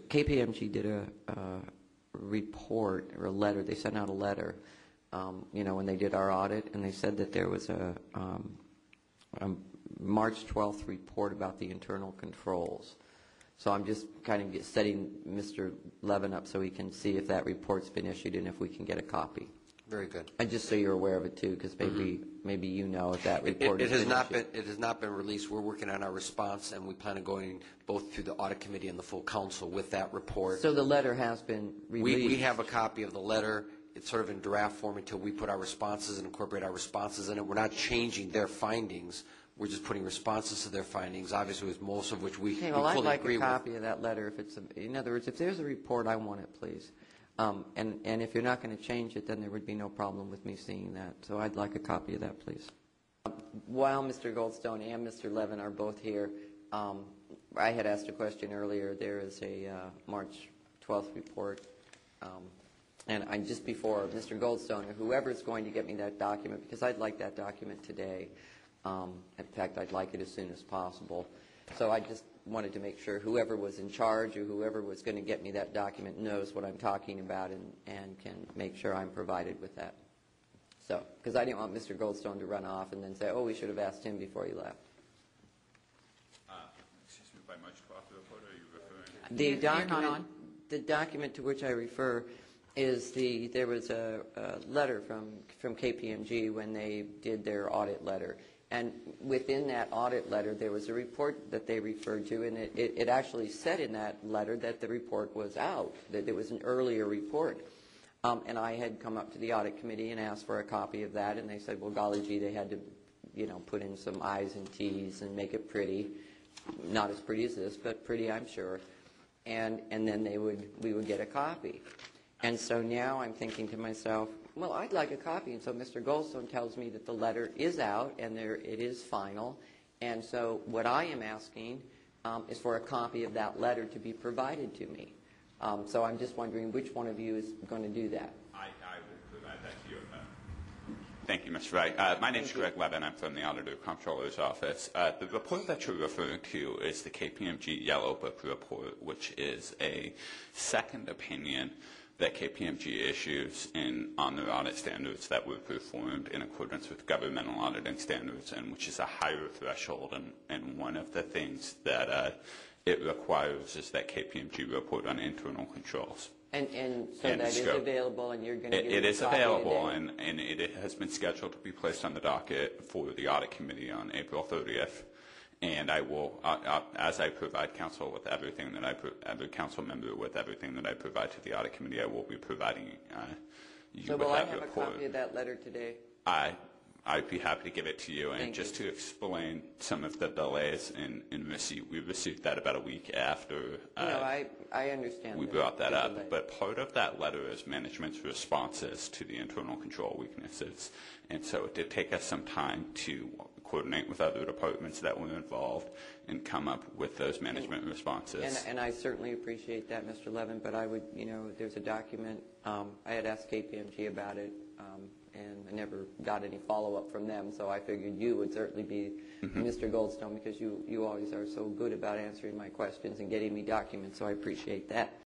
KPMG did a report or a letter. They sent out a letter, when they did our audit, and they said that there was a March 12th report about the internal controls. So I'm just kind of setting Mr. Levin up so he can see if that report's been issued and if we can get a copy. Very good. And just so you're aware of it too, because maybe you know if that report it has not been released. We're working on our response, and we plan on going both through the audit committee and the full council with that report. So the letter has been released. We have a copy of the letter. It's sort of in draft form until we put our responses and incorporate our responses in it. We're not changing their findings. We're just putting responses to their findings, obviously, with most of which we fully agree with. I'd like a copy of that letter. In other words, if there's a report, I want it, please. And if you're not going to change it, then there would be no problem with me seeing that. So I'd like a copy of that, please. While Mr. Goldstone and Mr. Levin are both here, I had asked a question earlier. There is a March 12th report. And just before Mr. Goldstone or whoever is going to get me that document, because I'd like that document today. In fact, I'd like it as soon as possible. So I just wanted to make sure whoever was in charge or whoever was going to get me that document knows what I'm talking about and can make sure I'm provided with that. So, because I didn't want Mr. Goldstone to run off and then say, oh, we should have asked him before he left. Excuse me, by March 12th report, are you referring? The document to which I refer is there was a letter from KPMG when they did their audit letter. And within that audit letter, there was a report that they referred to, and it actually said in that letter that the report was out, that there was an earlier report. And I had come up to the audit committee and asked for a copy of that, and they said, well, golly gee, they had to, put in some I's and T's and make it pretty. Not as pretty as this, but pretty, I'm sure. And then we would get a copy. And so now I'm thinking to myself, well, I'd like a copy. And so Mr. Goldstone tells me that the letter is out and it is final. And so what I am asking is for a copy of that letter to be provided to me. So I'm just wondering which one of you is going to do that. I will provide that to you. Thank you, Mr. Wright. My name is Greg Levin. I'm from the Auditor Comptroller's Office. The report that you're referring to is the KPMG Yellow Book report, which is a second opinion that KPMG issues on their audit standards that were performed in accordance with governmental auditing standards, and which is a higher threshold. And one of the things that it requires is that KPMG report on internal controls. And so that is available, and you're going to give it is a copy available, today? and it has been scheduled to be placed on the docket for the audit committee on April 30th. And I will, as I provide counsel with everything that every council member with everything that I provide to the audit committee, I will be providing you with that report. So will I have a copy of that letter today? I'd be happy to give it to you. And just to explain some of the delays in receipt, we received that about a week after I understand we brought that up. But part of that letter is management's responses to the internal control weaknesses. And so it did take us some time to coordinate with other departments that were involved and come up with those management responses. And I certainly appreciate that, Mr. Levin, but I would, there's a document, I had asked KPMG about it, and I never got any follow-up from them, so I figured you would certainly be Mr. Goldstone, because you always are so good about answering my questions and getting me documents, so I appreciate that.